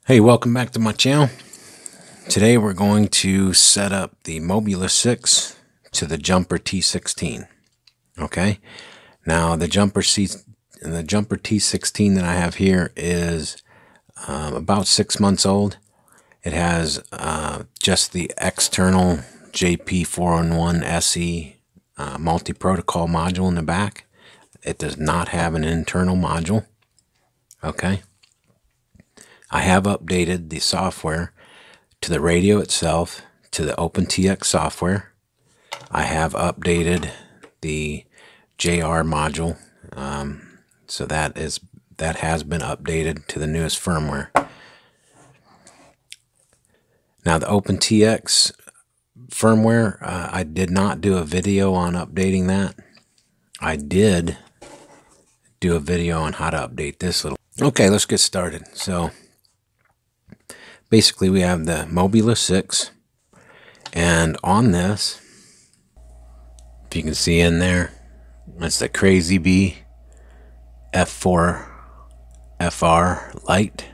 Hey, welcome back to my channel. Today we're going to set up the Mobula 6 to the jumper T16. Okay, now the jumper T16 that I have here is about 6 months old. It has just the external JP411 SE multi-protocol module in the back. It does not have an internal module. Okay. I have updated the software to the radio itself, to the OpenTX software. I have updated the JR module, so that has been updated to the newest firmware. Now the OpenTX firmware, I did not do a video on updating that. I did do a video on how to update this little. Okay, let's get started. So basically, we have the Mobula 6, and on this, if you can see in there, that's the Crazy Bee F4 FR light.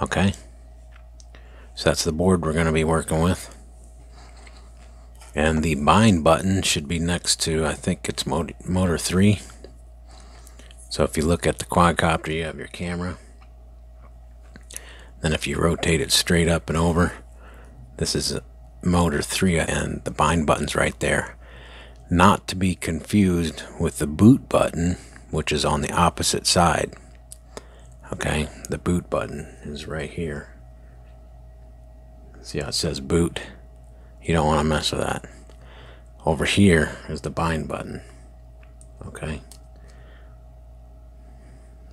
Okay, so that's the board we're going to be working with, and the bind button should be next to, I think it's motor 3. So if you look at the quadcopter, you have your camera. Then if you rotate it straight up and over, this is motor 3 and the bind button's right there. Not to be confused with the boot button, which is on the opposite side. Okay, the boot button is right here. See how it says boot? You don't want to mess with that. Over here is the bind button. Okay.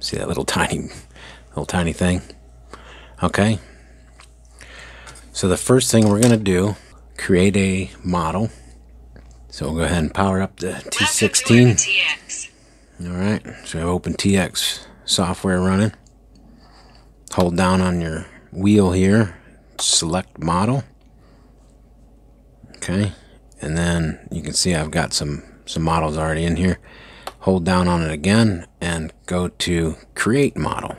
See that little tiny thing? Okay, so the first thing we're going to do, create a model. So we'll go ahead and power up the T16. Alright, so we have OpenTX software running. Hold down on your wheel here, select model. Okay, and then you can see I've got some models already in here. Hold down on it again and go to create model.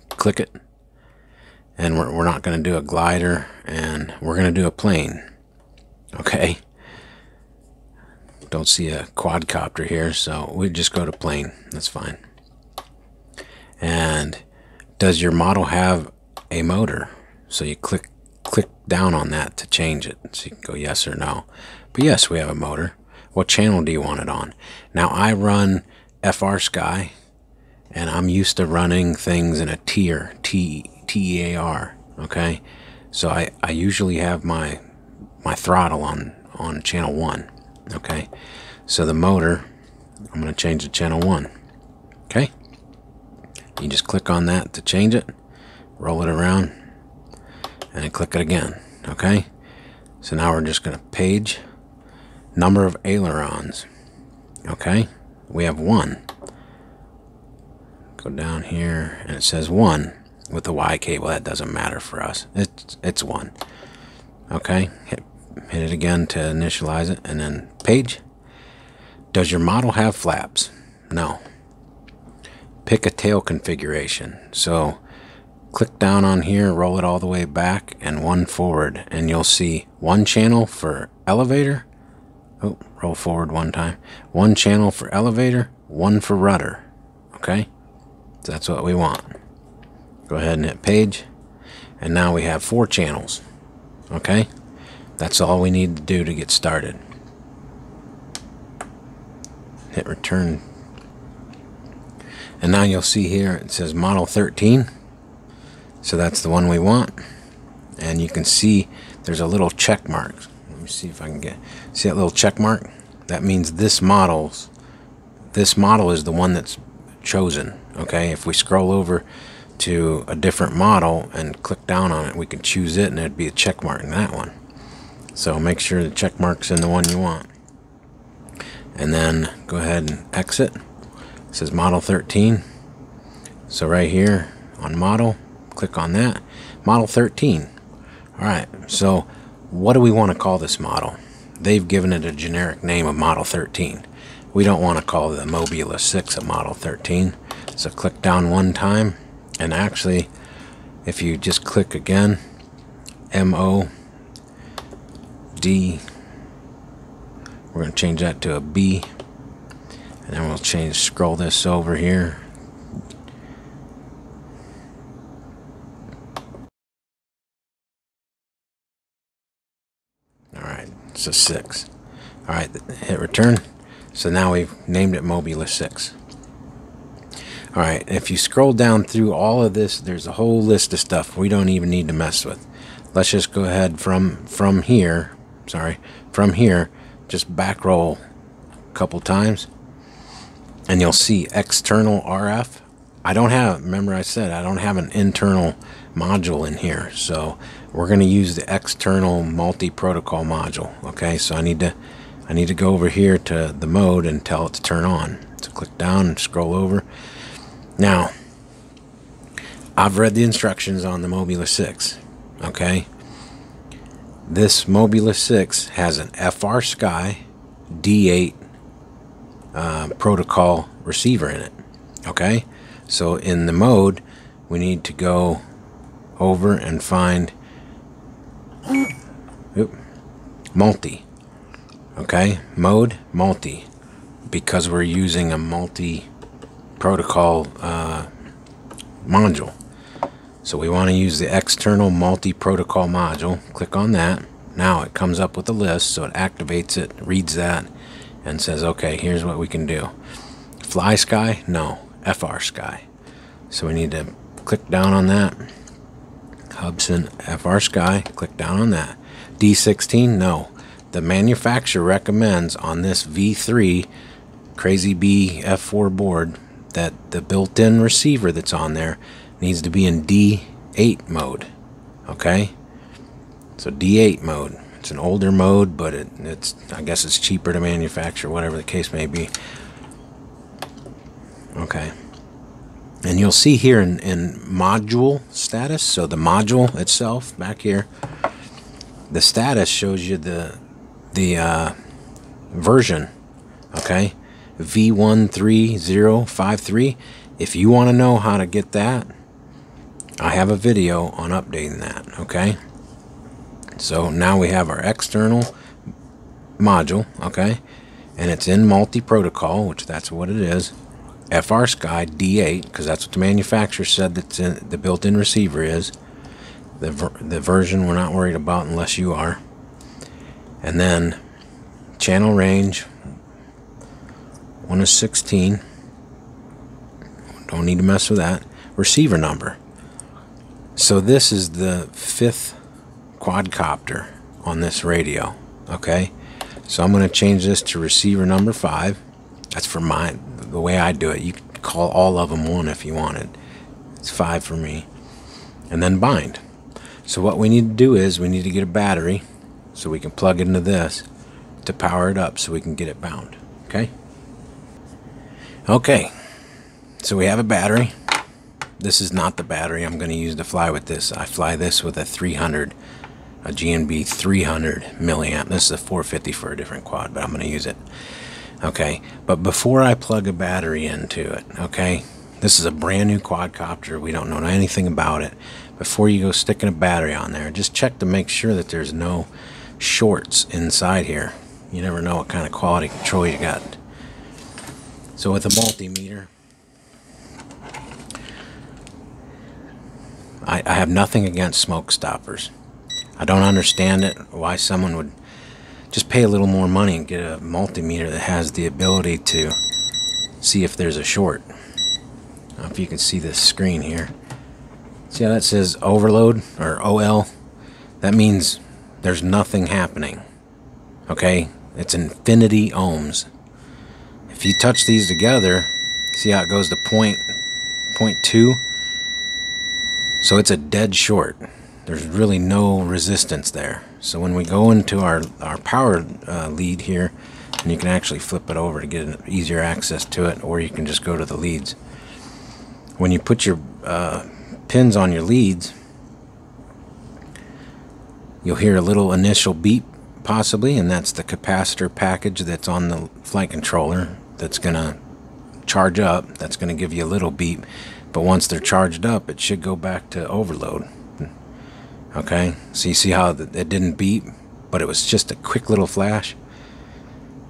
Click it. And we're not going to do a glider, and we're going to do a plane. Okay. Don't see a quadcopter here, so we just go to plane. That's fine. And does your model have a motor? So you click down on that to change it. So you can go yes or no. But yes, we have a motor. What channel do you want it on? Now I run FR Sky, and I'm used to running things in a tier, TEAR, okay? So I usually have my throttle on channel 1, okay? So the motor, I'm going to change to channel 1, okay? You just click on that to change it, roll it around, and then click it again, okay? So now we're just going to page number of ailerons, okay? We have 1. Go down here, and it says 1. With the Y cable, that doesn't matter for us. It's 1. Okay, hit it again to initialize it, and then page. Does your model have flaps? No. Pick a tail configuration. So click down on here, roll it all the way back, and 1 forward, and you'll see 1 channel for elevator. Oh, roll forward 1 time. 1 channel for elevator, 1 for rudder. Okay, so that's what we want. Go ahead and hit page, and now we have 4 channels. Okay, that's all we need to do to get started. Hit return, and now you'll see here it says model 13, so that's the one we want. And you can see there's a little check mark. Let me see if I can see that little check mark. That means this model is the one that's chosen. Okay, if we scroll over to a different model and click down on it, we can choose it, and there'd be a check mark in that one. So make sure the check mark's in the one you want, and then go ahead and exit. It says model 13, so right here on model, click on that, model 13. Alright, so what do we want to call this model? They've given it a generic name of model 13. We don't want to call the Mobula 6 a model 13, so click down 1 time. And actually, if you just click again, MOD, we're going to change that to a B, and then we'll scroll this over here. Alright, it's a 6. Alright, hit return. So now we've named it Mobula 6. Alright, if you scroll down through all of this, there's a whole list of stuff we don't even need to mess with. Let's just go ahead from here, just back roll a couple times, and you'll see external RF. I don't have, remember I said I don't have an internal module in here, so we're going to use the external multi-protocol module. Okay, so I need to go over here to the mode and tell it to turn on. So click down and scroll over. Now, I've read the instructions on the Mobula 6. Okay, this Mobula 6 has an FR-Sky D8 protocol receiver in it. Okay, so in the mode, we need to go over and find multi. Okay, mode multi, because we're using a multi-protocol module. So we want to use the external multi-protocol module. Click on that. Now it comes up with a list, so it activates it, reads that, and says, okay, here's what we can do. Fly Sky? No. FR Sky. So we need to click down on that. Hubson FR Sky, click down on that. D16? No. The manufacturer recommends on this V3 Crazy Bee F4 board that the built-in receiver that's on there needs to be in D8 mode. Okay, so D8 mode. It's an older mode, but it's I guess it's cheaper to manufacture, whatever the case may be. Okay, and you'll see here in module status, so the module itself back here, the status shows you the version. Okay, V13053. If you want to know how to get that, I have a video on updating that. Okay, so now we have our external module. Okay, and it's in multi-protocol, which that's what it is. FR Sky D8, because that's what the manufacturer said that's in the built-in receiver is. The version we're not worried about unless you are. And then channel range 1 is 16. Don't need to mess with that. Receiver number. So this is the 5th quadcopter on this radio. Okay, so I'm going to change this to receiver number 5. That's for mine. The way I do it, you could call all of them 1 if you wanted. It's 5 for me. And then bind. So what we need to do is we need to get a battery so we can plug it into this to power it up so we can get it bound. Okay? Okay. So we have a battery. This is not the battery I'm going to use to fly with this. I fly this with a 300, a GNB 300 milliamp. This is a 450 for a different quad, but I'm going to use it. Okay, but before I plug a battery into it, okay, this is a brand new quadcopter. We don't know anything about it. Before you go sticking a battery on there, just check to make sure that there's no shorts inside here. You never know what kind of quality control you got. So with a multimeter, I have nothing against smoke stoppers. I don't understand it, why someone would just pay a little more money and get a multimeter that has the ability to see if there's a short. I don't know if you can see this screen here. See how that says overload or OL? That means there's nothing happening. Okay? It's infinity ohms. If you touch these together, see how it goes to point 0.2? So it's a dead short. There's really no resistance there. So when we go into our power lead here, and you can actually flip it over to get an easier access to it, or you can just go to the leads. When you put your pins on your leads, you'll hear a little initial beep possibly, and that's the capacitor package that's on the flight controller that's going to charge up. That's going to give you a little beep. but once they're charged up, it should go back to overload. Okay, so you see how it didn't beep, but it was just a quick little flash.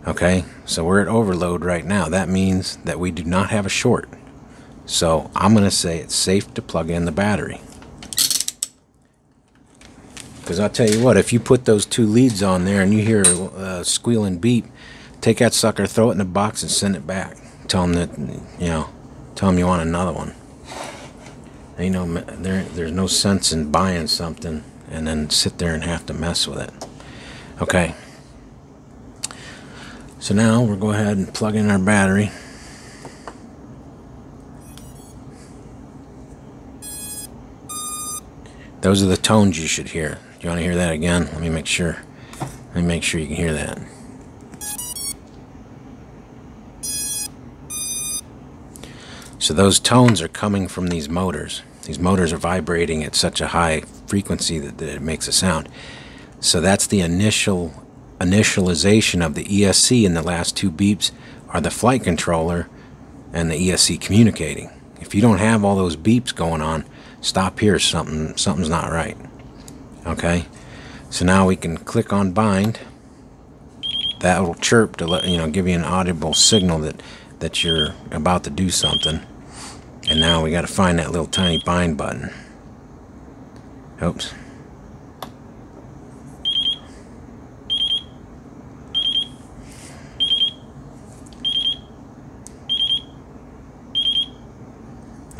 Okay, so we're at overload right now. That means that we do not have a short. So I'm going to say it's safe to plug in the battery. Because I'll tell you what, if you put those two leads on there and you hear a squealing beep, take that sucker, throw it in a box, and send it back. Tell them that, tell them you want another one. There's no sense in buying something and then sit there and have to mess with it. Okay. So now we'll go ahead and plug in our battery. Those are the tones you should hear. Do you want to hear that again? Let me make sure. Let me make sure you can hear that. So those tones are coming from these motors. These motors are vibrating at such a high frequency that it makes a sound. So that's the initialization of the ESC, and the last two beeps are the flight controller and the ESC communicating. If you don't have all those beeps going on, stop here. Something's not right. Okay, so now we can click on bind. That will chirp to let give you an audible signal that you're about to do something. And now we got to find that little tiny bind button. Oops.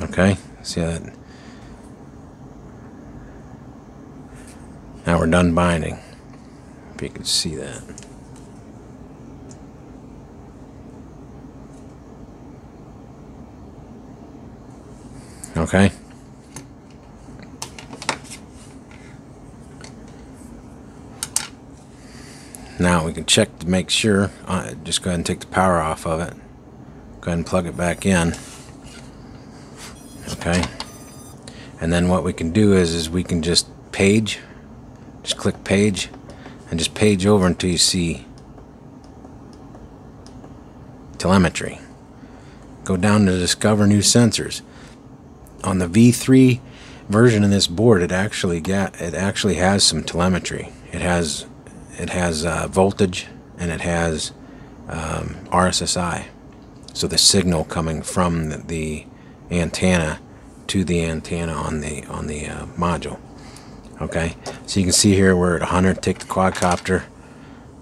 Okay, see that? Now we're done binding. If you can see that. Okay. Now we can check to make sure. Just go ahead and take the power off of it. Go ahead and plug it back in. Okay. And then what we can do is we can just page. Just click page and just page over until you see telemetry. Go down to discover new sensors. On the V3 version of this board, it actually has some telemetry. It has voltage, and it has RSSI. So the signal coming from the antenna to the antenna on the module. Okay, so you can see here we're at 100. Take the quadcopter,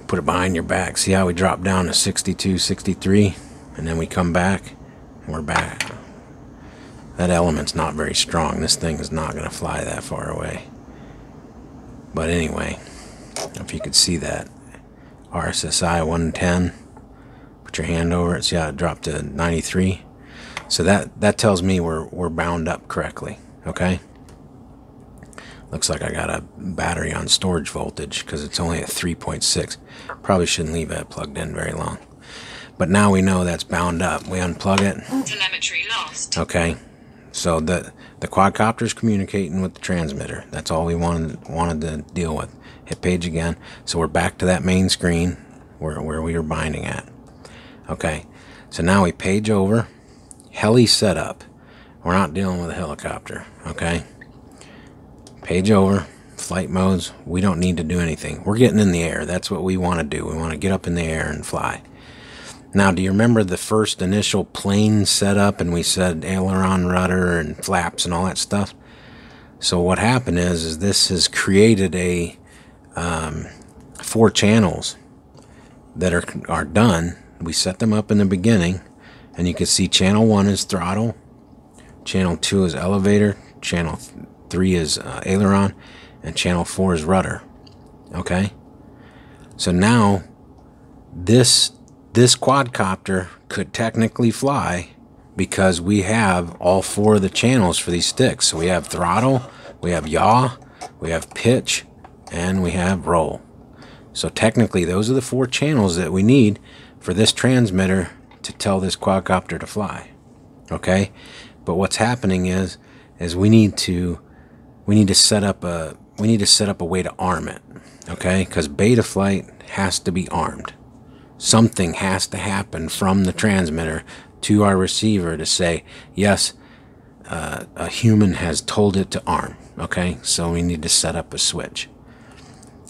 put it behind your back. See how we drop down to 62, 63, and then we come back, and we're back. That element's not very strong. This thing is not going to fly that far away. But anyway, if you could see that, RSSI 110. Put your hand over it. See how it dropped to 93. So that tells me we're bound up correctly. Okay. Looks like I got a battery on storage voltage because it's only at 3.6. Probably shouldn't leave that plugged in very long. But now we know that's bound up. We unplug it. Telemetry lost. Okay. So the quadcopter is communicating with the transmitter. That's all we wanted to deal with. Hit page again. So we're back to that main screen where we were binding at. Okay. So now we page over. Heli setup. We're not dealing with a helicopter. Okay. Page over, flight modes, we don't need to do anything. We're getting in the air. That's what we want to do. We want to get up in the air and fly. Now, do you remember the first initial plane setup, and we said aileron, rudder, and flaps and all that stuff? So what happened is this has created a 4 channels that are done. We set them up in the beginning, and you can see channel 1 is throttle, channel 2 is elevator, channel 3 is aileron, and channel 4 is rudder. Okay, so now this quadcopter could technically fly because we have all 4 of the channels for these sticks. So we have throttle, we have yaw, we have pitch, and we have roll. So technically those are the 4 channels that we need for this transmitter to tell this quadcopter to fly. Okay, but what's happening is we need to set up a way to arm it. Okay, because Betaflight has to be armed. Something has to happen from the transmitter to our receiver to say, yes, a human has told it to arm. Okay, so we need to set up a switch.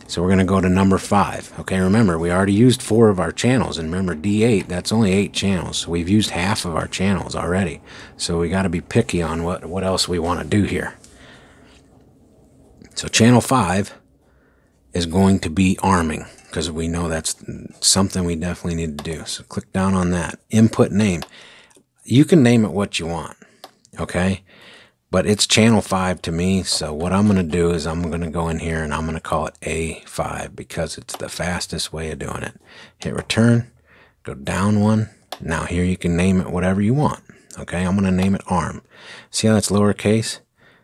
So we're going to go to number 5. Okay, remember, we already used 4 of our channels. And remember, D8, that's only 8 channels. So we've used half of our channels already. So we got to be picky on what else we want to do here. So channel 5 is going to be arming, because we know that's something we definitely need to do. So click down on that. Input name. You can name it what you want. Okay? But it's channel 5 to me, so what I'm going to do is I'm going to go in here and I'm going to call it A5 because it's the fastest way of doing it. Hit return, go down one. Now here you can name it whatever you want. Okay, I'm going to name it ARM. See how that's lowercase?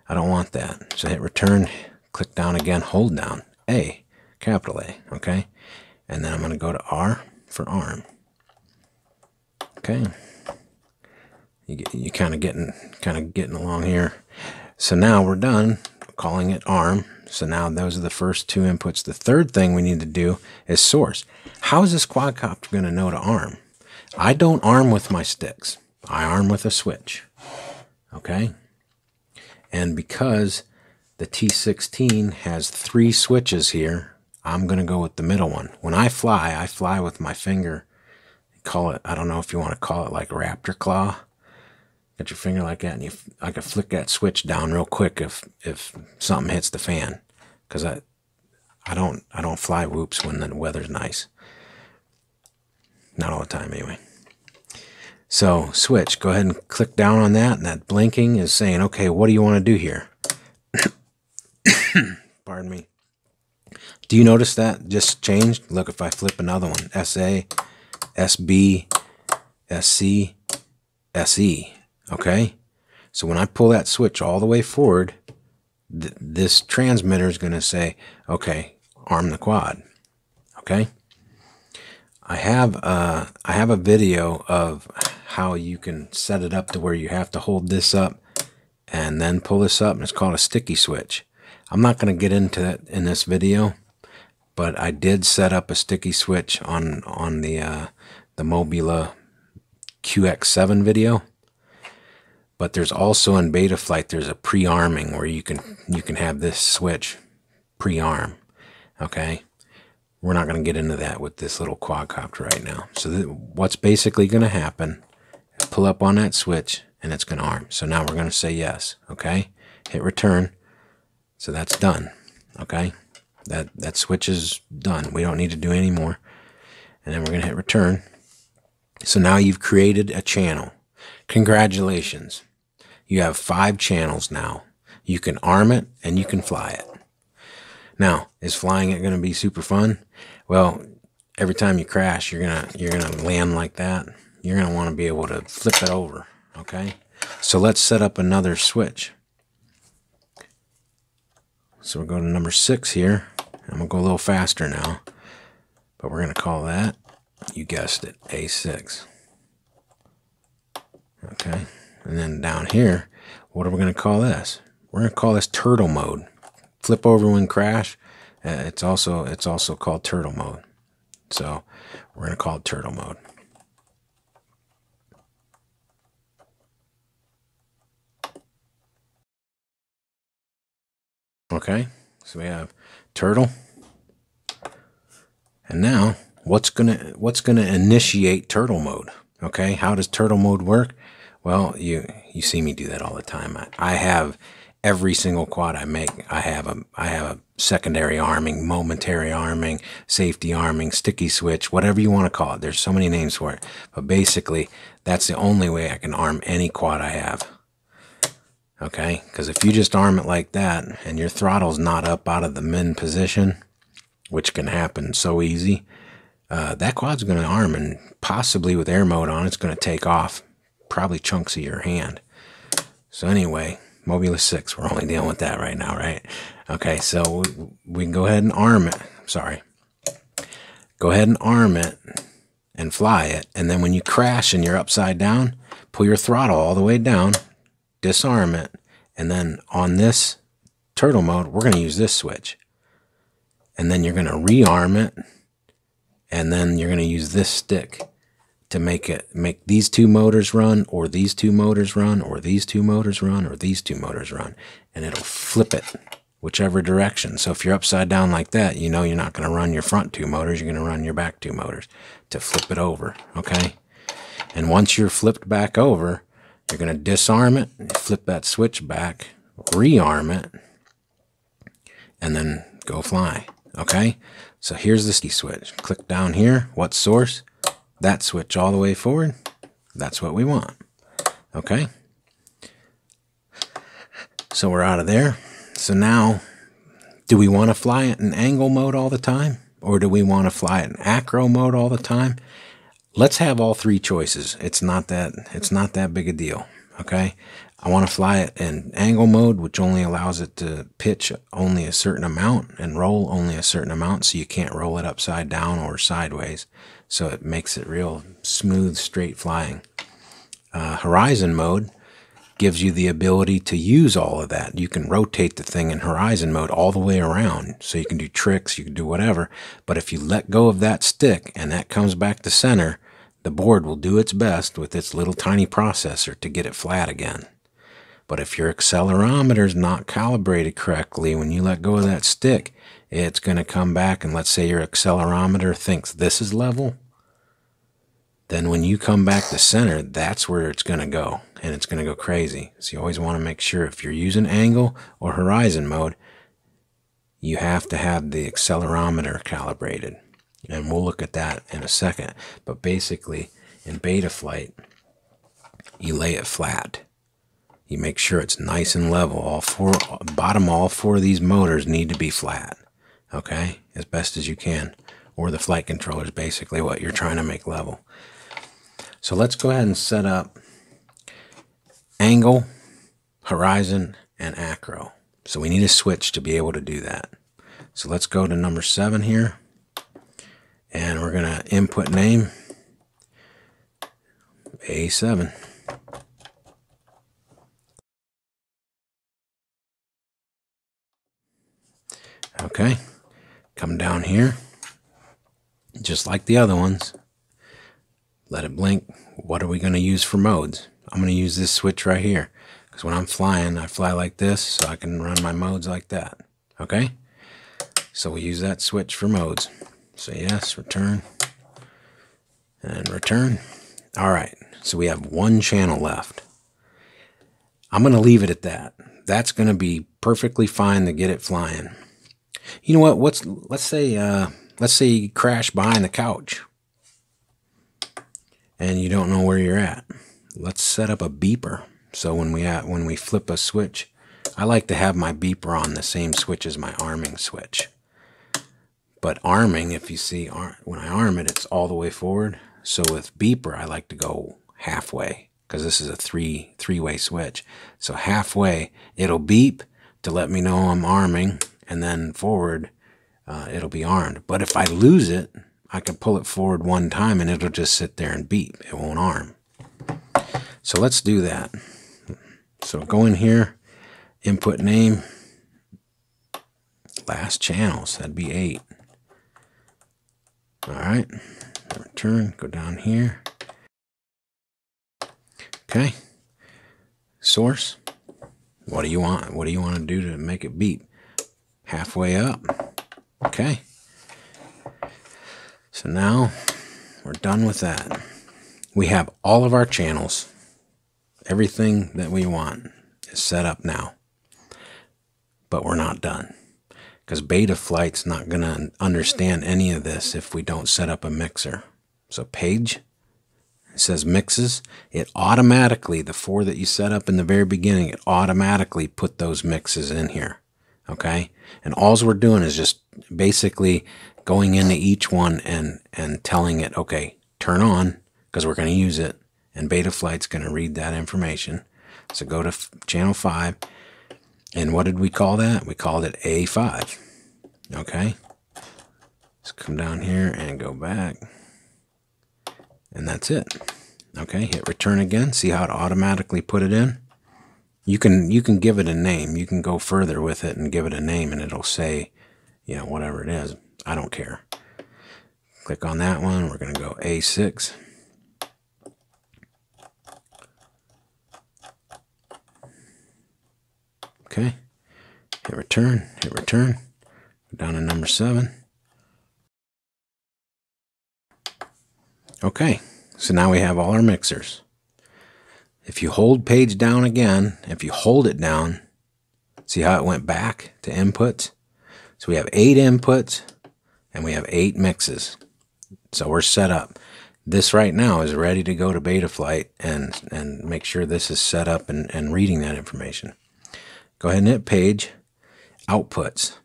I don't want that. So hit return, click down again, hold down, A, capital A, okay? And then I'm going to go to R for ARM. Okay. You kind of getting along here. So now we're done calling it ARM. So now those are the first 2 inputs. The third thing we need to do is source. How is this quadcopter going to know to arm? I don't arm with my sticks. I arm with a switch. Okay? And because the T16 has 3 switches here, I'm going to go with the middle one. When I fly with my finger. Call it, I don't know if you want to call it like raptor claw. Got your finger like that, and I can flick that switch down real quick if something hits the fan, because I don't fly whoops when the weather's nice. Not all the time anyway. So switch, go ahead and click down on that, and that blinking is saying, okay, what do you want to do here? Pardon me. Do you notice that just changed? Look, if I flip another one, SA, SB, SC, SE. Okay, so when I pull that switch all the way forward, this transmitter is going to say, okay, arm the quad. Okay, I have a video of how you can set it up to where you have to hold this up and then pull this up, and it's called a sticky switch. I'm not going to get into that in this video, but I did set up a sticky switch on the Mobula QX7 video. But there's also in Betaflight, there's a pre-arming where you can have this switch pre-arm. Okay, we're not going to get into that with this little quadcopter right now. So what's basically going to happen? Pull up on that switch and it's going to arm. So now we're going to say yes. Okay, hit return. So that's done. Okay, that switch is done. We don't need to do any more. And then we're going to hit return. So now you've created a channel. Congratulations. You have 5 channels now. You can arm it and you can fly it. Now, is flying it going to be super fun? Well, every time you crash, you're gonna land like that. You're gonna want to be able to flip it over. Okay? So let's set up another switch. So we'll go to number 6 here. I'm gonna go a little faster now. But we're gonna call that, you guessed it, A6. Okay, and then down here, what are we going to call this? We're going to call this turtle mode. Flip over when crash. It's also called turtle mode. So we're going to call it turtle mode. Okay, so we have turtle. And now, what's gonna initiate turtle mode? Okay, how does turtle mode work? Well, you see me do that all the time. I have every single quad I make. I have a secondary arming, momentary arming, safety arming, sticky switch, whatever you want to call it. There's so many names for it. But basically, that's the only way I can arm any quad I have. Okay, because if you just arm it like that and your throttle's not up out of the min position, which can happen so easy, that quad's going to arm, and possibly with air mode on, it's going to take off probably chunks of your hand. So anyway, Mobula 6, we're only dealing with that right now, right? Okay, so we can go ahead and arm it. Sorry. Go ahead and arm it and fly it. And then when you crash and you're upside down, pull your throttle all the way down, disarm it, and then on this turtle mode, we're going to use this switch. And then you're going to rearm it, and then you're going to use this stick to make these two motors run, or these two motors run, or these two motors run, or these two motors run, and it'll flip it whichever direction. So if you're upside down like that, you know you're not going to run your front two motors, you're going to run your back two motors to flip it over, okay? And once you're flipped back over, you're going to disarm it, flip that switch back, rearm it, and then go fly, okay? So here's the switch. Click down here, what source? That switch all the way forward. That's what we want, okay? So we're out of there. So now, do we want to fly it in angle mode all the time? Or do we want to fly it in acro mode all the time? Let's have all three choices. It's not that big a deal, okay? I want to fly it in angle mode, which only allows it to pitch only a certain amount and roll only a certain amount, so you can't roll it upside down or sideways. So it makes it real smooth, straight flying. Horizon mode gives you the ability to use all of that. You can rotate the thing in horizon mode all the way around, so you can do tricks, you can do whatever. But if you let go of that stick and that comes back to center, the board will do its best with its little tiny processor to get it flat again. But if your accelerometer is not calibrated correctly, when you let go of that stick, it's going to come back, and let's say your accelerometer thinks this is level, then when you come back to center, that's where it's going to go, and it's going to go crazy. So you always want to make sure if you're using angle or horizon mode, you have to have the accelerometer calibrated. And we'll look at that in a second. But basically, in Betaflight, you lay it flat. You make sure it's nice and level. All four of these motors need to be flat, okay, as best as you can. Or the flight controller is basically what you're trying to make level. So let's go ahead and set up angle, horizon, and acro. So we need a switch to be able to do that. So let's go to number 7 here. And we're going to input name A7. Okay, come down here, just like the other ones. Let it blink. What are we going to use for modes? I'm going to use this switch right here, because when I'm flying, I fly like this, so I can run my modes like that. Okay, so we use that switch for modes. So yes, return, and return. All right, so we have one channel left. I'm going to leave it at that. That's going to be perfectly fine to get it flying. You know what? Let's say you crash behind the couch and you don't know where you're at. Let's set up a beeper. So when we flip a switch, I like to have my beeper on the same switch as my arming switch. But arming, if you see, when I arm it, it's all the way forward. So with beeper, I like to go halfway, because this is a three-way switch. So halfway, it'll beep to let me know I'm arming, and then forward, it'll be armed. But if I lose it, I can pull it forward one time and it'll just sit there and beep. It won't arm. So let's do that. So go in here, input name, last channels, that'd be 8. All right, return, go down here. Okay, source, what do you want? What do you want to do to make it beep? Halfway up. Okay. So now we're done with that. We have all of our channels. Everything that we want is set up now. But we're not done, because Betaflight's not going to understand any of this if we don't set up a mixer. So page, it says mixes. It automatically, the 4 that you set up in the very beginning, it automatically put those mixes in here. Okay, and all we're doing is just basically going into each one and telling it, okay, turn on, because we're going to use it, and Betaflight's going to read that information. So go to channel 5, and what did we call that? We called it A5. Okay, let's come down here and go back, and that's it. Okay, hit return again. See how it automatically put it in? You can give it a name. You can go further with it and give it a name, and it'll say, you know, whatever it is. I don't care. Click on that one. We're going to go A6. Okay. Hit return, go down to number 7. Okay, so now we have all our mixers. If you hold page down again, if you hold it down, see how it went back to inputs? So we have 8 inputs and we have 8 mixes. So we're set up. This right now is ready to go to Betaflight and make sure this is set up and reading that information. Go ahead and hit page, outputs.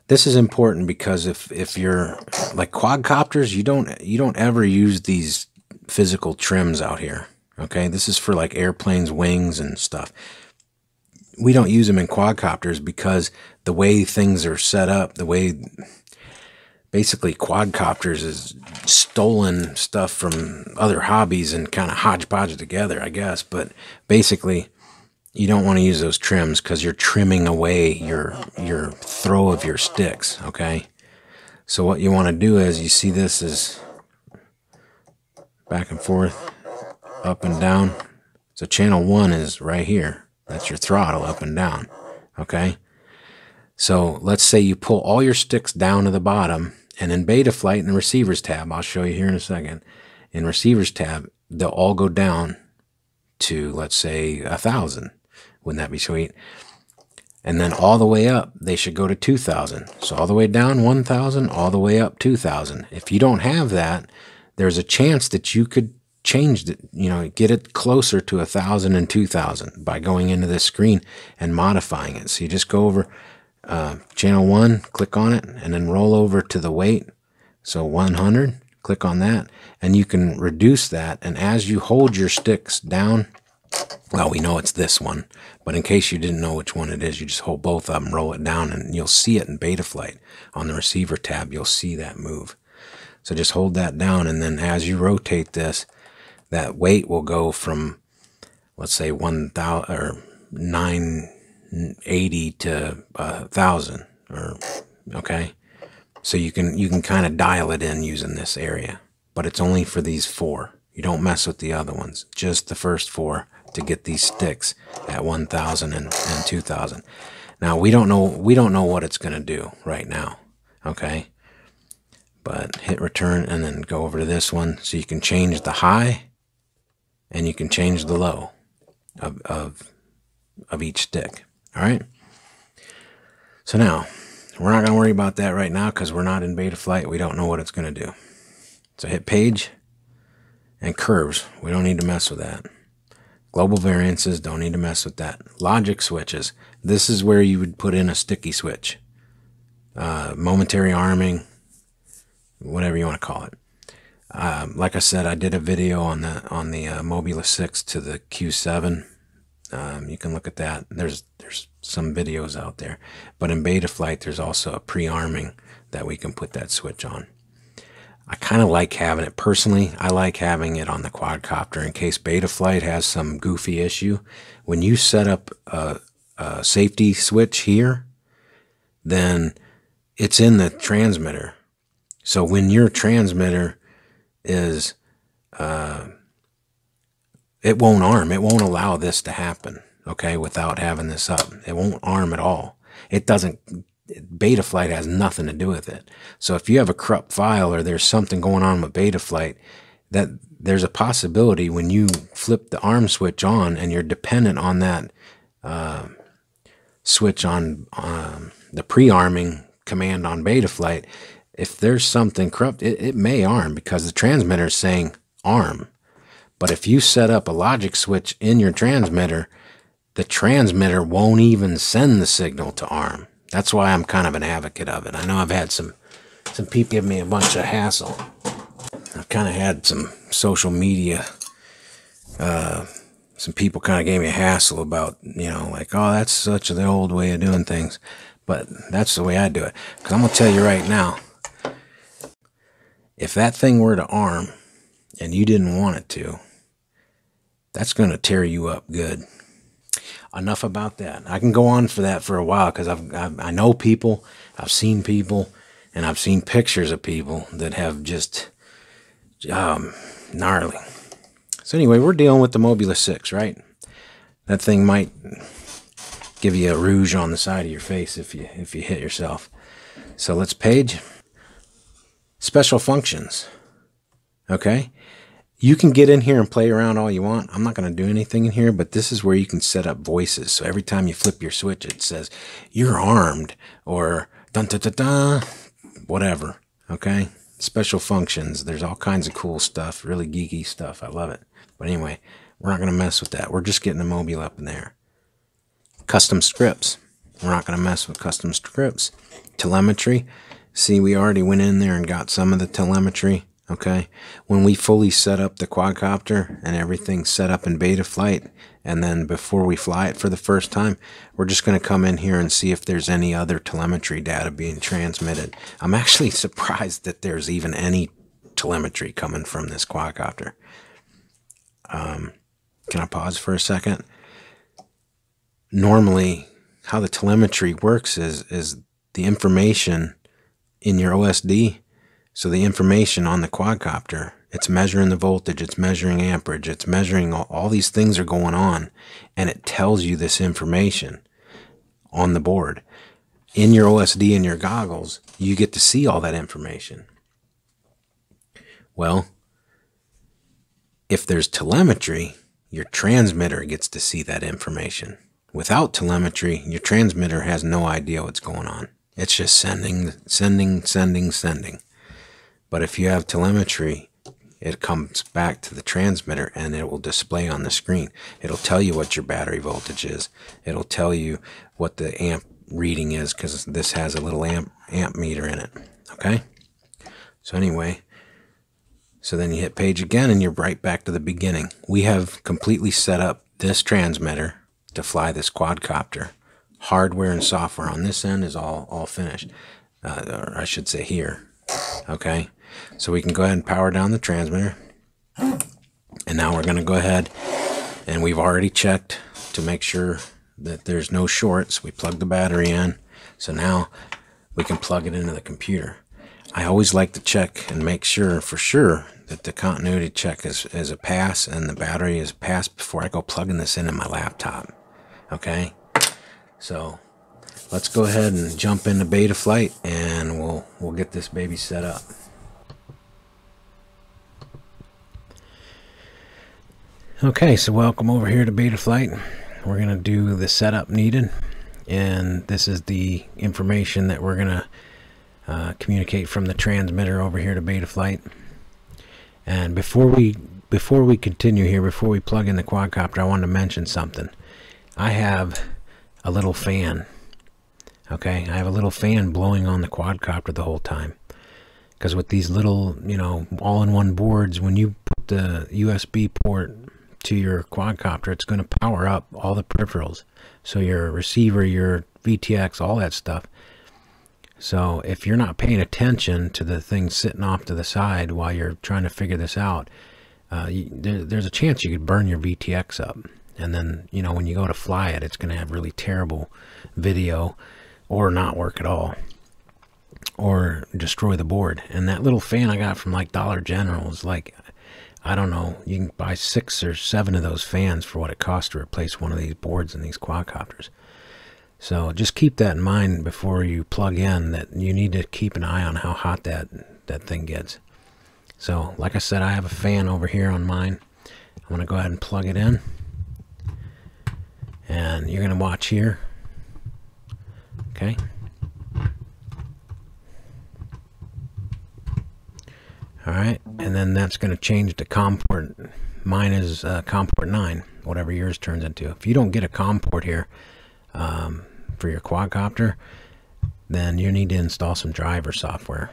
This is important because if you're like quadcopters, you don't ever use these physical trims out here. Okay, this is for like airplanes, wings, and stuff. We don't use them in quadcopters because the way things are set up, the way basically quadcopters is stolen stuff from other hobbies and kind of hodgepodge it together, I guess. But basically, you don't want to use those trims because you're trimming away your throw of your sticks, okay? So what you want to do is, you see this is back and forth, up and down. So channel 1 is right here. That's your throttle, up and down, okay? So let's say you pull all your sticks down to the bottom, and in Betaflight in the receivers tab, I'll show you here in a second, in receivers tab, they'll all go down to, let's say, 1,000. Wouldn't that be sweet? And then all the way up, they should go to 2,000. So all the way down 1,000, all the way up 2,000. If you don't have that, there's a chance that you could change it, get it closer to 1,000 and 2,000 by going into this screen and modifying it. So you just go over channel 1, click on it, and then roll over to the weight. So 100, click on that, and you can reduce that. And as you hold your sticks down, well, we know it's this one, but in case you didn't know which one it is, you just hold both of them, roll it down, and you'll see it in Betaflight. On the receiver tab, you'll see that move. So just hold that down, and then as you rotate this, that weight will go from, let's say, 1,000 or 980 to 1,000, or okay. So you can kind of dial it in using this area, but it's only for these 4. You don't mess with the other ones, just the first 4 to get these sticks at 1,000 and 2,000. Now we don't know what it's going to do right now, okay? But hit return and then go over to this one, so you can change the high and you can change the low of each stick. All right. So now we're not going to worry about that right now because we're not in Betaflight. We don't know what it's going to do. So hit page and curves. We don't need to mess with that. Global variances, don't need to mess with that. Logic switches. This is where you would put in a sticky switch. Momentary arming, whatever you want to call it. Like I said, I did a video on the Mobula 6 to the Q7. You can look at that. There's some videos out there. But in Betaflight, there's also a pre-arming that we can put that switch on. I kind of like having it, personally, I like having it on the quadcopter in case Betaflight has some goofy issue. When you set up a safety switch here, then it's in the transmitter. So when your transmitter is, it won't arm. It won't allow this to happen, okay, without having this up. It won't arm at all. It doesn't, Betaflight has nothing to do with it. So if you have a corrupt file or there's something going on with Betaflight, that there's a possibility when you flip the arm switch on and you're dependent on that switch on the pre-arming command on Betaflight, if there's something corrupt, it may arm because the transmitter is saying arm. But if you set up a logic switch in your transmitter, the transmitter won't even send the signal to arm. That's why I'm kind of an advocate of it. I know I've had some people give me a bunch of hassle. I've kind of had some social media, some people kind of gave me a hassle about, like, oh, that's such the old way of doing things. But that's the way I do it. Because I'm going to tell you right now, if that thing were to arm and you didn't want it to, that's going to tear you up good. Enough about that. I can go on for that for a while because I know people, I've seen people, and I've seen pictures of people that have just gnarly. So anyway, we're dealing with the Mobula 6, right? That thing might give you a rouge on the side of your face if you hit yourself. So let's page special functions. Okay, you can get in here and play around all you want. I'm not going to do anything in here, but this is where you can set up voices. So every time you flip your switch, it says you're armed, or dun dun dun dun, whatever. Okay, special functions. There's all kinds of cool stuff, really geeky stuff. I love it. But anyway, we're not going to mess with that. We're just getting the Mobula up in there. Custom scripts. We're not going to mess with custom scripts. Telemetry. See, we already went in there and got some of the telemetry. Okay, when we fully set up the quadcopter and everything's set up in Betaflight, and then before we fly it for the first time, we're just going to come in here and see if there's any other telemetry data being transmitted. I'm actually surprised that there's even any telemetry coming from this quadcopter. Can I pause for a second? Normally, how the telemetry works is the information in your OSD. So the information on the quadcopter, it's measuring the voltage, it's measuring amperage, it's measuring all these things are going on, and it tells you this information on the board. In your OSD and your goggles, you get to see all that information. Well, if there's telemetry, your transmitter gets to see that information. Without telemetry, your transmitter has no idea what's going on. It's just sending, sending, sending, sending. But if you have telemetry, it comes back to the transmitter and it will display on the screen. It'll tell you what your battery voltage is. It'll tell you what the amp reading is, because this has a little amp meter in it. Okay? So anyway, so then you hit page again and you're right back to the beginning. We have completely set up this transmitter to fly this quadcopter. Hardware and software on this end is all finished. Or I should say here. Okay? So we can go ahead and power down the transmitter. And now we're going to go ahead, and we've already checked to make sure that there's no shorts. We plug the battery in. So now we can plug it into the computer. I always like to check and make sure for sure that the continuity check is a pass and the battery is a pass before I go plugging this in my laptop. Okay? So let's go ahead and jump into Betaflight and we'll get this baby set up. Okay, so welcome over here to Betaflight. We're going to do the setup needed, and this is the information that we're going to communicate from the transmitter over here to Betaflight. And before we continue here, before we plug in the quadcopter, I wanted to mention something. I have a little fan. Okay, I have a little fan blowing on the quadcopter the whole time. Because with these little, all-in-one boards, when you put the USB port to your quadcopter, it's going to power up all the peripherals. So your receiver, your VTX, all that stuff. So if you're not paying attention to the thing sitting off to the side while you're trying to figure this out, there's a chance you could burn your VTX up. And then, when you go to fly it, it's going to have really terrible video or not work at all, or destroy the board. And that little fan I got from like Dollar General is like, I don't know, you can buy 6 or 7 of those fans for what it costs to replace one of these boards in these quadcopters. So just keep that in mind before you plug in, that you need to keep an eye on how hot that thing gets. So like I said, I have a fan over here on mine. I'm going to go ahead and plug it in. And you're going to watch here. Okay. Alright, and then that's going to change to COM port. Mine is COM port 9, whatever yours turns into. If you don't get a COM port here for your quadcopter, then you need to install some driver software.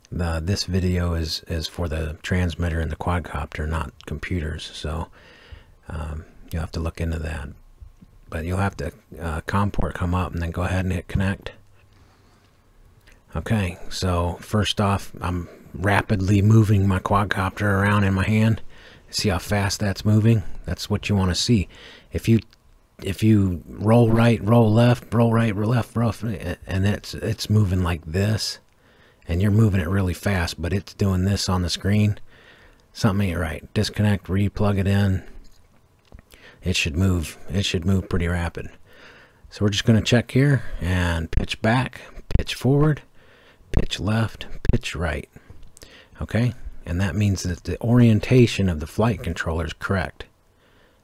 This video is for the transmitter and the quadcopter, not computers, so you'll have to look into that. But you'll have to COM port come up and then go ahead and hit connect. Okay, so first off, I'm rapidly moving my quadcopter around in my hand. See how fast that's moving? That's what you want to see. If you roll right, roll left, roll right, roll left, and it's moving like this, and you're moving it really fast, but it's doing this on the screen, something ain't right. Disconnect, re-plug it in. It should move. It should move pretty rapid. So we're just going to check here and pitch back, pitch forward, pitch left, pitch right. Okay, and that means that the orientation of the flight controller is correct.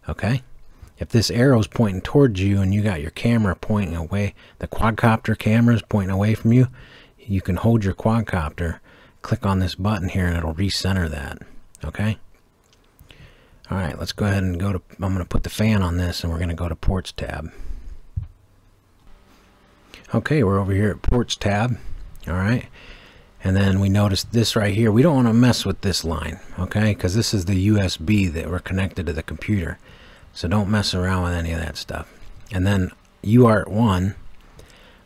Okay, if this arrow is pointing towards you and you got your camera pointing away, the quadcopter camera is pointing away from you, you can hold your quadcopter, click on this button here, and it'll recenter that. Okay. All right, let's go ahead and go to, I'm going to put the fan on this, and we're going to go to Ports tab. Okay, we're over here at Ports tab. All right, and then we notice this right here. We don't want to mess with this line, okay, because this is the USB that we're connected to the computer. So don't mess around with any of that stuff. And then UART1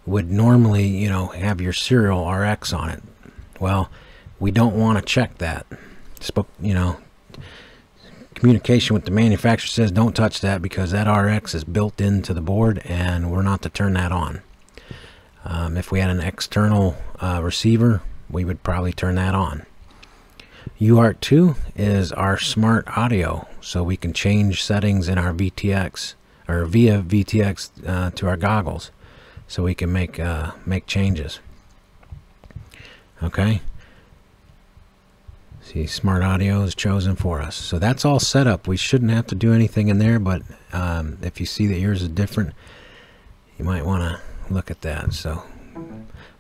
would normally, you know, have your serial RX on it. Well, we don't want to check that. You know, communication with the manufacturer says don't touch that because that RX is built into the board and we're not to turn that on. If we had an external receiver, we would probably turn that on. UART2 is our smart audio, so we can change settings in our VTX or via VTX to our goggles, so we can make changes. Okay. See, smart audio is chosen for us. So that's all set up. We shouldn't have to do anything in there, but if you see that yours is different, you might want to look at that. So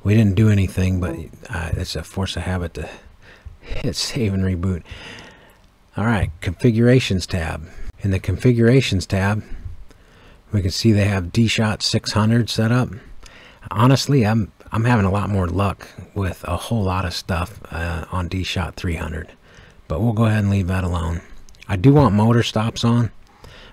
we didn't do anything, but it's a force of habit to hit save and reboot. All right, configurations tab. In the configurations tab, we can see they have D-Shot 600 set up. Honestly, I'm having a lot more luck with a whole lot of stuff on D-Shot 300, but we'll go ahead and leave that alone. I do want motor stops on.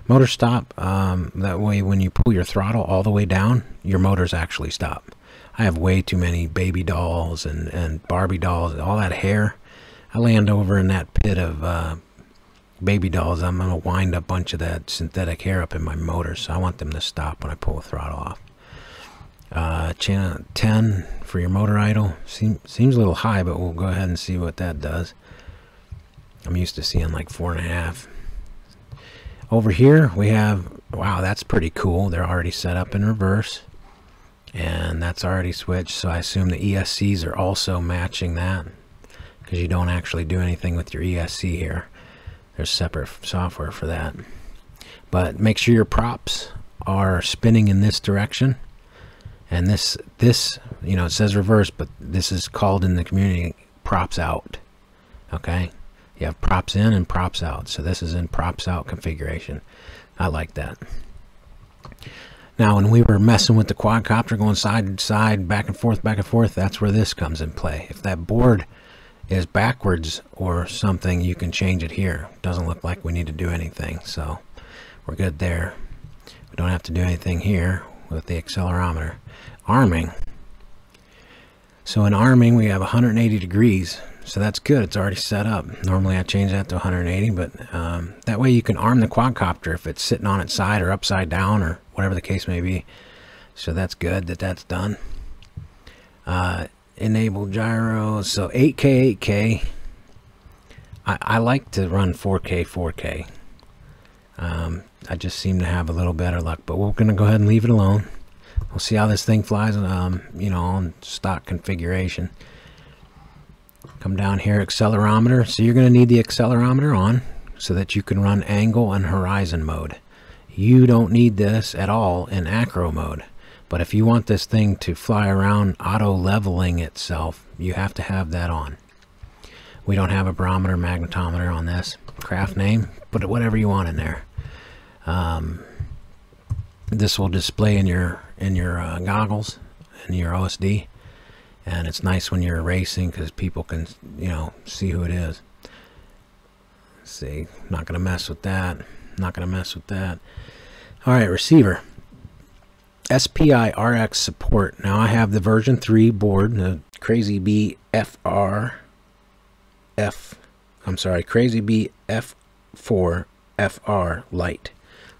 Motor stop, that way when you pull your throttle all the way down, your motors actually stop. I have way too many baby dolls and Barbie dolls, all that hair. I land over in that pit of baby dolls. I'm going to wind a bunch of that synthetic hair up in my motor, so I want them to stop when I pull the throttle off. Channel 10 for your motor idle. Seems a little high, but we'll go ahead and see what that does. I'm used to seeing like 4.5. Over here we have, wow, that's pretty cool. They're already set up in reverse, and that's already switched, so I assume the ESCs are also matching that, because you don't actually do anything with your ESC here. There's separate software for that. But make sure your props are spinning in this direction. And this, you know, it says reverse, but this is called in the community props out. Okay, you have props in and props out, so this is in props out configuration. I like that. Now, when we were messing with the quadcopter, going side to side, back and forth, that's where this comes in play. If that board is backwards or something, you can change it here. Doesn't look like we need to do anything, so we're good there. We don't have to do anything here with the accelerometer. Arming. So in arming we have 180 degrees, so that's good. It's already set up. Normally I change that to 180, but that way you can arm the quadcopter if it's sitting on its side or upside down or whatever the case may be. So that's good that that's done. Enable gyro. So 8K. I like to run 4K. I just seem to have a little better luck, but we're gonna go ahead and leave it alone. We'll see how this thing flies, you know, on stock configuration. Come down here, accelerometer. So you're going to need the accelerometer on so that you can run angle and horizon mode. You don't need this at all in acro mode. But if you want this thing to fly around auto leveling itself, you have to have that on. We don't have a barometer, magnetometer on this. Craft name, put whatever you want in there. This will display in your goggles and your OSD, and it's nice when you're racing because people can, you know, see who it is. Let's see, not gonna mess with that. Not gonna mess with that. All right, receiver. SPI RX support. Now I have the version 3 board, the Crazy Bee Crazy Bee F4 FR Lite.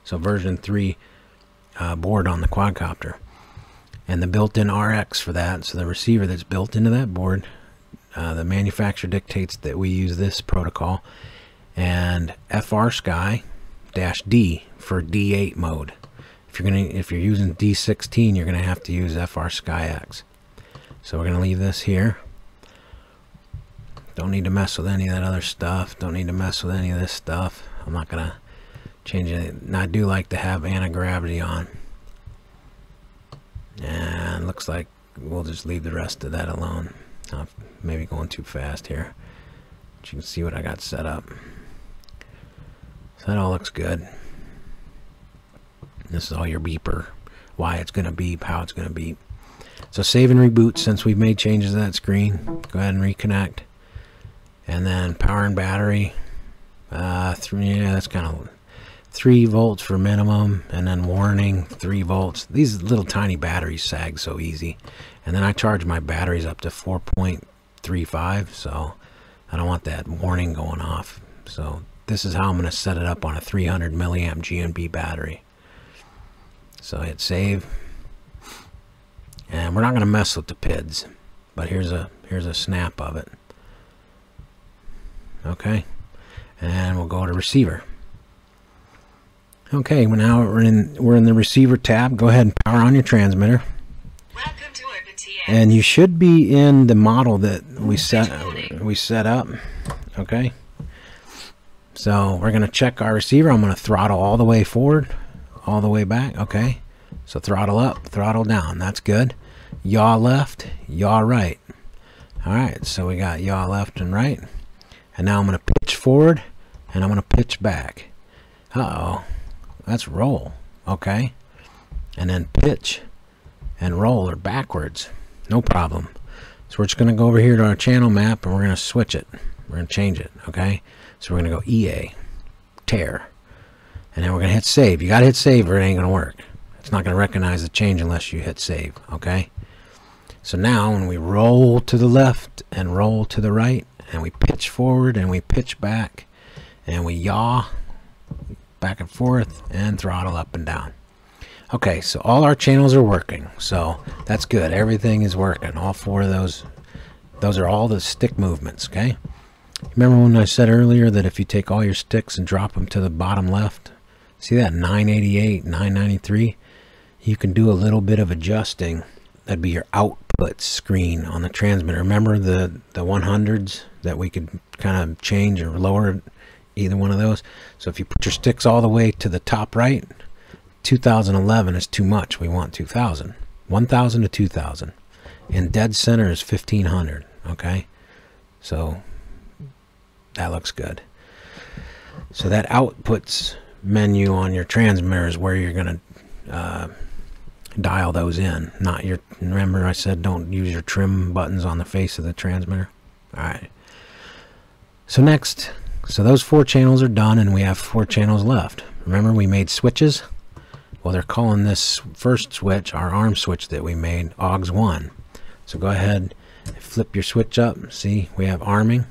So version 3 board on the quadcopter, and the built-in RX for that. So the receiver that's built into that board, the manufacturer dictates that we use this protocol, and FR Sky -D for D8 mode. If if you're using D16, you're gonna have to use FR SkyX. So we're gonna leave this here. Don't need to mess with any of that other stuff. Don't need to mess with any of this stuff. I'm not gonna change it. And I do like to have anti-gravity on. And looks like we'll just leave the rest of that alone. Maybe going too fast here. But you can see what I got set up. So that all looks good. This is all your beeper. Why it's going to beep, how it's going to beep. So save and reboot since we've made changes to that screen. Go ahead and reconnect. And then power and battery. Yeah, that's kind of 3 volts for minimum. And then warning, 3 volts. These little tiny batteries sag so easy. And then I charge my batteries up to 4.35. So I don't want that warning going off. So this is how I'm going to set it up on a 300 milliamp GNB battery. So hit save. And we're not going to mess with the PIDs. But here's a snap of it. Okay. And we'll go to receiver. Okay, well now we're in the receiver tab. Go ahead and power on your transmitter. Welcome to OpenTX. And you should be in the model that we set up. Okay. So we're going to check our receiver. I'm going to throttle all the way forward, all the way back. Okay. So throttle up, throttle down. That's good. Yaw left, yaw right. All right. So we got yaw left and right. And now I'm going to pitch forward and I'm going to pitch back. Uh-oh. That's roll. Okay. And then pitch and roll are backwards. No problem. So we're just going to go over here to our channel map and we're going to switch it. We're going to change it. Okay. So we're going to go EA, tear. And then we're going to hit save. You got to hit save or it ain't going to work. It's not going to recognize the change unless you hit save. Okay. So now when we roll to the left and roll to the right and we pitch forward and we pitch back and we yaw back and forth and throttle up and down. Okay, so all our channels are working, so that's good. Everything is working. All 4 of those are all the stick movements. Okay, remember when I said earlier that if you take all your sticks and drop them to the bottom left, see that 988, 993, you can do a little bit of adjusting. That'd be your output screen on the transmitter. Remember the 100s that we could kind of change or lower either one of those? So if you put your sticks all the way to the top right, 2011 is too much. We want 2000. 1000 to 2000. And dead center is 1500. Okay, so that looks good. So that outputs menu on your transmitter is where you're going to dial those in. Not your, remember I said don't use your trim buttons on the face of the transmitter. Alright, so next, so those 4 channels are done and we have 4 channels left. Remember we made switches? Well, they're calling this first switch, our arm switch that we made, AUX 1. So go ahead and flip your switch up. See, we have arming.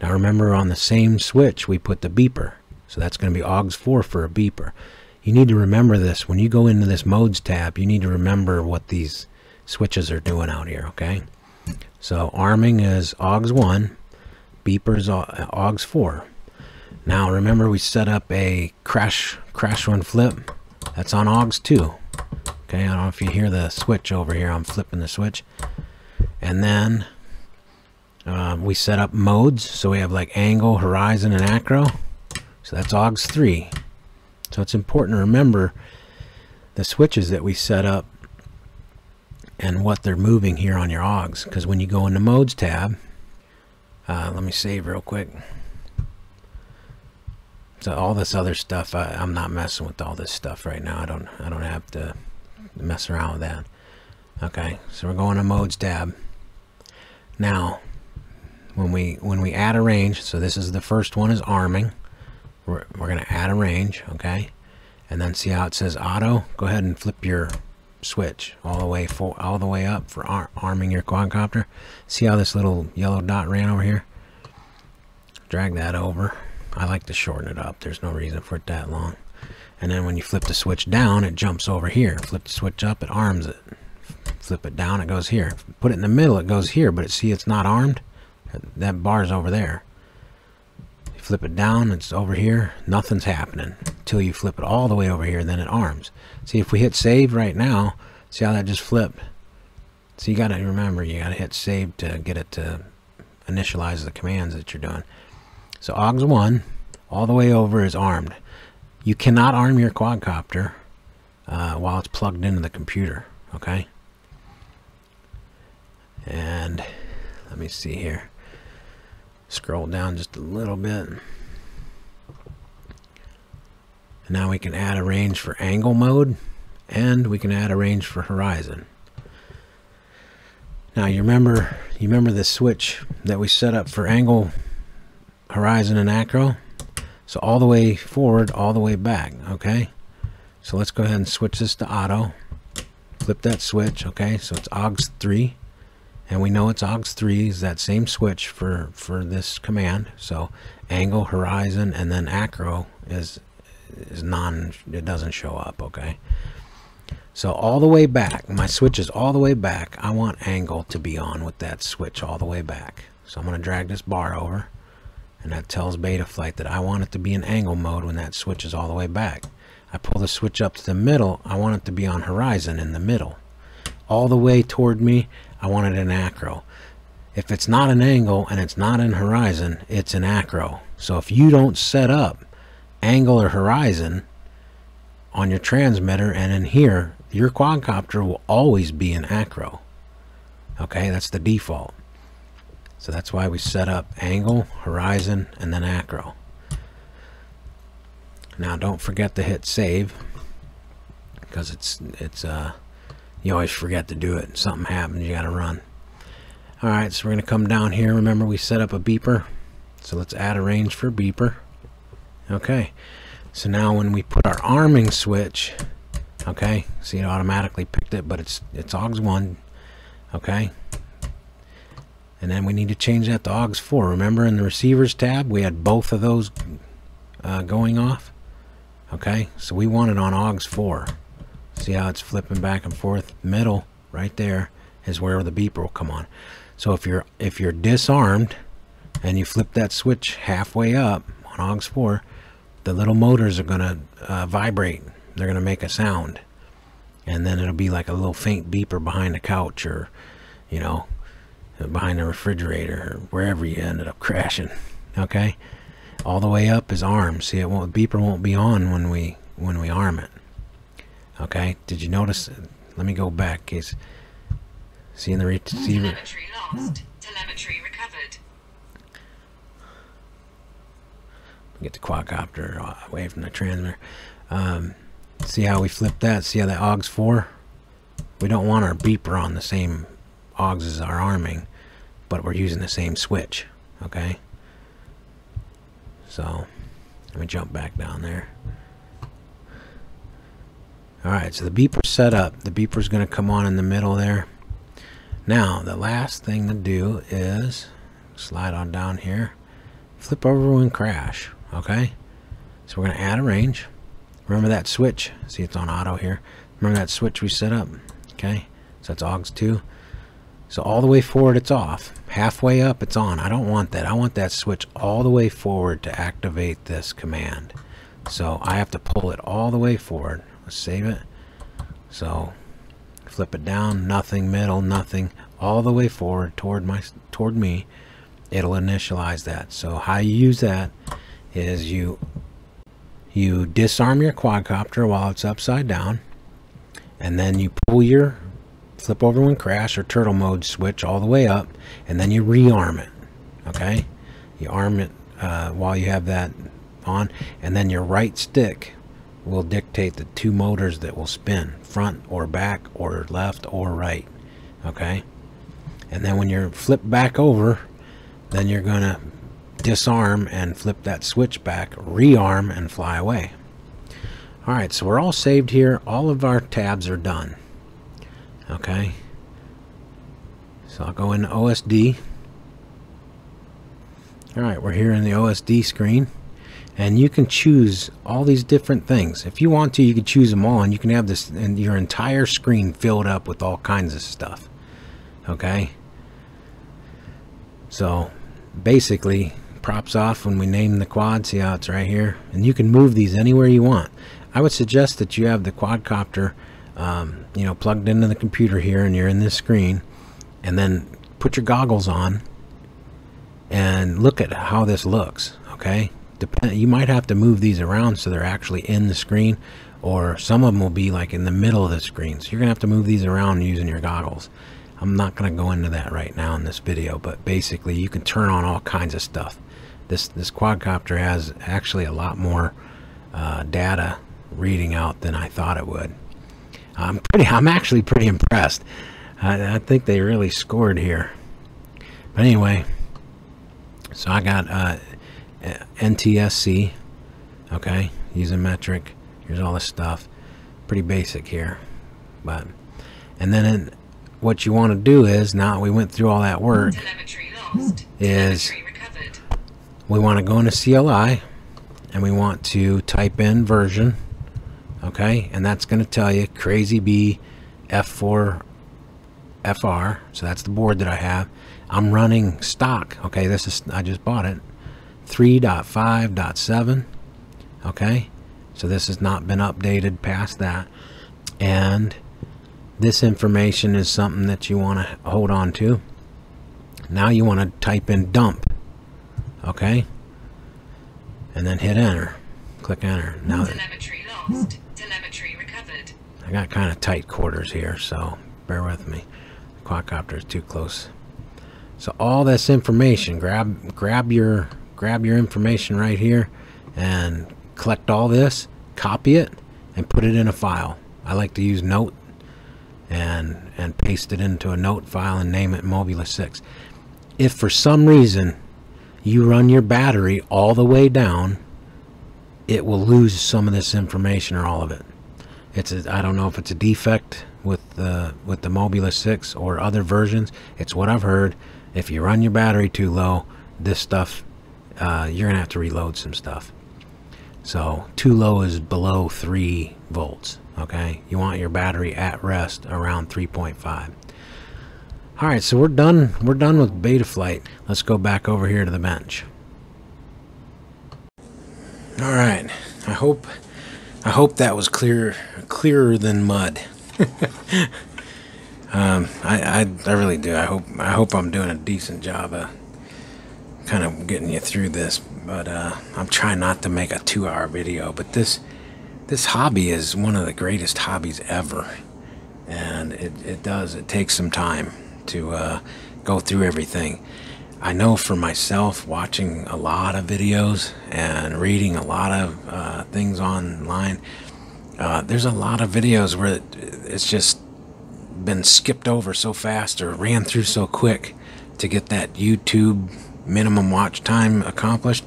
Now remember on the same switch we put the beeper. So that's going to be AUX 4 for a beeper. You need to remember this. When you go into this modes tab, you need to remember what these switches are doing out here, okay? So arming is AUX 1, beeper is AUX 4. Now remember we set up a crash one flip. That's on AUX 2. Okay, I don't know if you hear the switch over here. I'm flipping the switch. And then we set up modes. So we have like angle, horizon, and acro. So that's AUX 3. So it's important to remember the switches that we set up and what they're moving here on your AUX. Because when you go in the modes tab, let me save real quick. So all this other stuff, I'm not messing with all this stuff right now. I don't have to mess around with that. Okay, so we're going to modes tab. Now, when we add a range, so this is the first one is arming. We're going to add a range, okay? And then see how it says auto? Go ahead and flip your switch all the way up for arming your quadcopter. See how this little yellow dot ran over here? Drag that over. I like to shorten it up. There's no reason for it that long. And then when you flip the switch down, it jumps over here. Flip the switch up, it arms it. Flip it down, it goes here. Put it in the middle, it goes here. But see, it's not armed. That bar's over there. flip it down, it's over here, nothing's happening until you flip it all the way over here, then it arms. See, if we hit save right now, see how that just flipped? So you got to remember, you got to hit save to get it to initialize the commands that you're doing. So AUX 1 all the way over is armed. You cannot arm your quadcopter while it's plugged into the computer, okay? And let me see here. Scroll down just a little bit. And now we can add a range for angle mode, and we can add a range for horizon. Now you remember the switch that we set up for angle, horizon, and acro? So all the way forward, all the way back, okay? So let's go ahead and switch this to auto. Flip that switch, okay? So it's AUX 3. And we know it's AUX 3 is that same switch for this command. So angle, horizon, and then acro is it doesn't show up, okay? So all the way back, my switch is all the way back. I want angle to be on with that switch all the way back. So I'm going to drag this bar over, and that tells Betaflight that I want it to be in angle mode when that switch is all the way back. I pull the switch up to the middle, I want it to be on horizon in the middle. All the way toward me, I want it in acro. If it's not an angle and it's not in horizon, it's in acro. So if you don't set up angle or horizon on your transmitter and in here, your quadcopter will always be in acro. Okay, that's the default. So that's why we set up angle, horizon, and then acro. Now don't forget to hit save, because you always forget to do it. Something happens, you gotta run. Alright, so we're gonna come down here. Remember we set up a beeper, so let's add a range for beeper. Okay, so now when we put our arming switch, okay, see, it automatically picked it, but it's AUX 1, okay, and then we need to change that to AUX 4. Remember in the receivers tab we had both of those going off, okay, so we want it on AUX 4. See how it's flipping back and forth? Middle right there is where the beeper will come on. So if you're disarmed and you flip that switch halfway up on AUX 4, the little motors are gonna vibrate. They're gonna make a sound, and then it'll be like a little faint beeper behind the couch, or you know, behind the refrigerator, or wherever you ended up crashing. Okay, all the way up is armed. See, it won't, beeper won't be on when we arm it. Okay, did you notice? Let me go back, in case. See in the receiver. Telemetry lost. Telemetry recovered. Get the quadcopter away from the transmitter. See how we flip that? See how that AUX 4? We don't want our beeper on the same AUX as our arming, but we're using the same switch. Okay. So let me jump back down there. Alright, so the beeper's set up. The beeper's going to come on in the middle there. Now, the last thing to do is slide on down here. Flip over when crash. Okay? So we're going to add a range. Remember that switch? See, it's on auto here. Remember that switch we set up? Okay? So that's AUX 2. So all the way forward, it's off. Halfway up, it's on. I don't want that. I want that switch all the way forward to activate this command. So I have to pull it all the way forward. Let's save it. So flip it down, nothing, middle, nothing, all the way forward toward me. It'll initialize that. So how you use that is you disarm your quadcopter while it's upside down, and then you pull your flip over when crash or turtle mode switch all the way up, and then you rearm it. Okay, you arm it while you have that on, and then your right stick will dictate the two motors that will spin, front or back or left or right. Okay, and then when you're flipped back over, then you're gonna disarm and flip that switch back, rearm, and fly away. Alright, so we're all saved here. All of our tabs are done. Okay, so I'll go into OSD. Alright, we're here in the OSD screen, and you can choose all these different things. If you want to, you can choose them all, and you can have this and your entire screen filled up with all kinds of stuff. Okay, so basically Propsoff when we name the quad. See how it's right here? And you can move these anywhere you want. I would suggest that you have the quadcopter you know, plugged into the computer here, and you're in this screen, and then put your goggles on and look at how this looks. Okay, you might have to move these around so they're actually in the screen, or some of them will be like in the middle of the screen, so you're gonna have to move these around using your goggles. I'm not gonna go into that right now in this video, but basically you can turn on all kinds of stuff. This quadcopter has actually a lot more data reading out than I thought it would. I'm actually pretty impressed. I think they really scored here. But anyway, so I got NTSC, okay, using metric. Here's all this stuff, pretty basic here. But and then what you want to do is, now we went through all that work, is we want to go into CLI and we want to type in version. Okay, and that's going to tell you Crazy Bee F4 FR. So that's the board that I have. I'm running stock. Okay, this is, I just bought it, 3.5.7. okay, so this has not been updated past that. And this information is something that you want to hold on to. Now you want to type in dump. Okay, and then hit enter. Click enter. Now Telemetry lost. Telemetry recovered. I got kind of tight quarters here, so bear with me. The quadcopter is too close. So all this information, grab your information right here and collect all this, copy it, and put it in a file. I like to use Note and paste it into a Note file and name it Mobula 6. If for some reason you run your battery all the way down, it will lose some of this information or all of it. I don't know if it's a defect with the Mobula 6 or other versions. It's what I've heard. If you run your battery too low, this stuff, you're gonna have to reload some stuff. So too low is below 3 volts. Okay, you want your battery at rest around 3.5. All right, so we're done with Betaflight. Let's go back over here to the bench. All right, I hope that was clearer than mud. I really do. I hope I'm doing a decent job of kind of getting you through this. But I'm trying not to make a 2-hour video. But this hobby is one of the greatest hobbies ever, and it takes some time to go through everything. I know for myself, watching a lot of videos and reading a lot of things online, there's a lot of videos where it's just been skipped over so fast or ran through so quick to get that YouTube minimum watch time accomplished.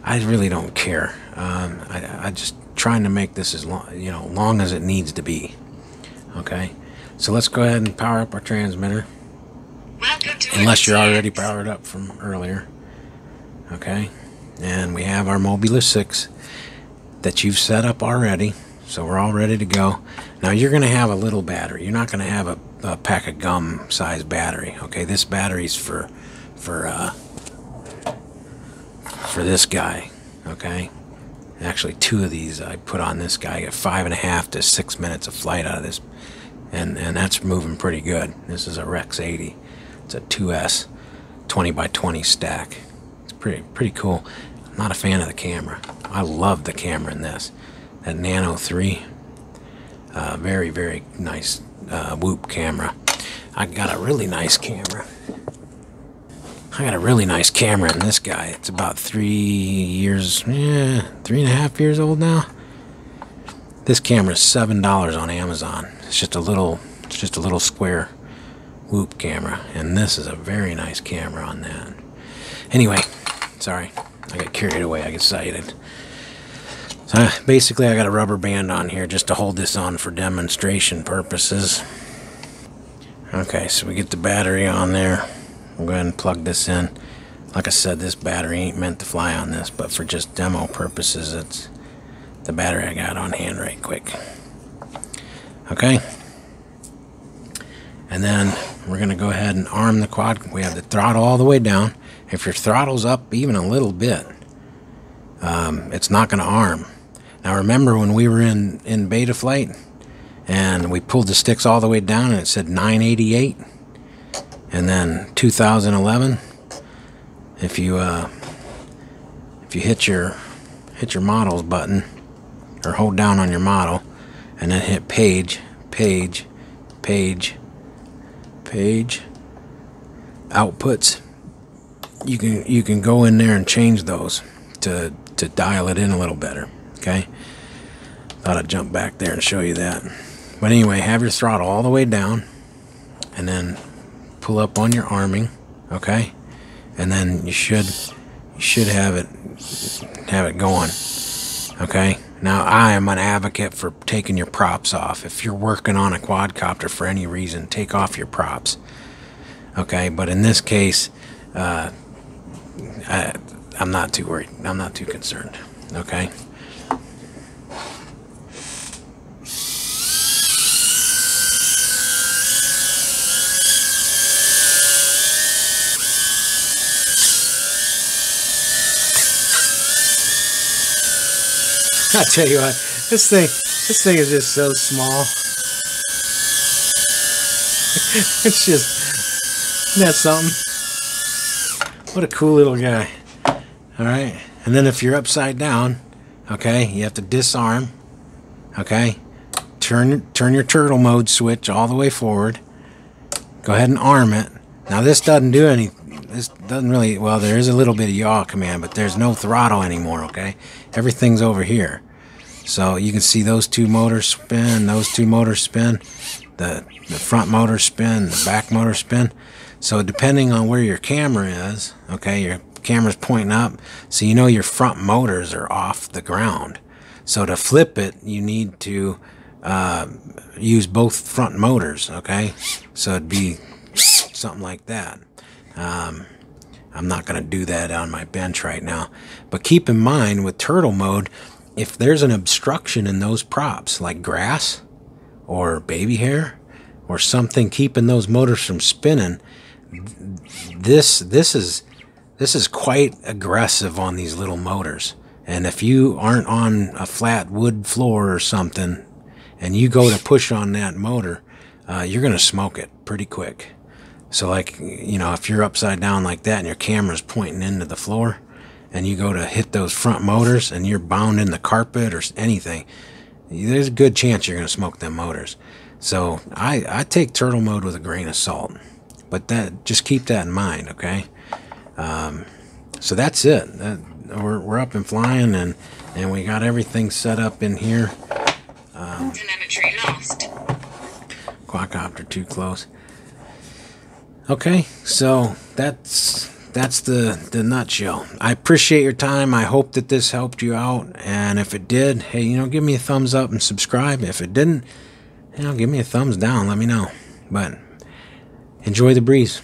I really don't care. I just trying to make this as long as it needs to be. Okay, so let's go ahead and power up our transmitter. Unless you're already powered up from earlier. Okay, and we have our Mobula 6 that you've set up already, so we're all ready to go. Now you're going to have a little battery. You're not going to have a pack of gum size battery. Okay, this battery's for this guy. Okay, actually 2 of these I put on this guy. I get 5.5 to 6 minutes of flight out of this, and that's moving pretty good. This is a Rex 80. It's a 2S 20x20 stack. It's pretty cool. I'm not a fan of the camera. I love the camera in this. That Nano 3. Very, very nice Whoop camera. I got a really nice camera. I got a really nice camera in this guy. It's about 3 years, 3.5 years old now. This camera is $7 on Amazon. It's just a little square Whoop camera, and this is a very nice camera on that. Anyway, sorry, I got carried away. I get excited. So basically, I got a rubber band on here just to hold this on for demonstration purposes. Okay, so we get the battery on there. We'll go ahead and plug this in. Like I said, this battery ain't meant to fly on this, but for just demo purposes, it's the battery I got on hand right quick. Okay. And then we're going to go ahead and arm the quad. We have the throttle all the way down. If your throttle's up even a little bit, it's not going to arm. Now remember when we were in Betaflight and we pulled the sticks all the way down and it said 988, and then 2011. If you hit your models button, or hold down on your model, and then hit page outputs, you can go in there and change those to dial it in a little better. Okay, thought I'd jump back there and show you that. But anyway, have your throttle all the way down, and then pull up on your arming. Okay, and then you should have it going. Okay, now I am an advocate for taking your props off. If you're working on a quadcopter for any reason, take off your props. Okay, but in this case, I'm not too worried. I'm not too concerned. Okay. I tell you what, this thing is just so small. It's just, isn't that something? What a cool little guy. Alright, and then if you're upside down, okay, you have to disarm. Okay, turn your turtle mode switch all the way forward. Go ahead and arm it. Now this doesn't do any, this doesn't really, well, there is a little bit of yaw command, but there's no throttle anymore. Okay, everything's over here. So you can see those two motors spin, those two motors spin, the front motor spin, the back motor spin. So depending on where your camera is, okay, your camera's pointing up, so you know your front motors are off the ground. So to flip it, you need to use both front motors, okay? So it'd be something like that. I'm not going to do that on my bench right now. But keep in mind with turtle mode, if there's an obstruction in those props, like grass or baby hair or something keeping those motors from spinning, this is quite aggressive on these little motors. And if you aren't on a flat wood floor or something and you go to push on that motor, you're going to smoke it pretty quick. So like, you know, if you're upside down like that and your camera's pointing into the floor and you go to hit those front motors and you're bound in the carpet or anything, there's a good chance you're going to smoke them motors. So I take turtle mode with a grain of salt, but that, just keep that in mind. Okay. So that's it. We're up and flying, and we got everything set up in here. Telemetry lost. Quadcopter too close. Okay, so that's the nutshell. I appreciate your time. I hope that this helped you out, and if it did, hey, you know, give me a thumbs up and subscribe. If it didn't, you know, give me a thumbs down. Let me know. But enjoy the breeze.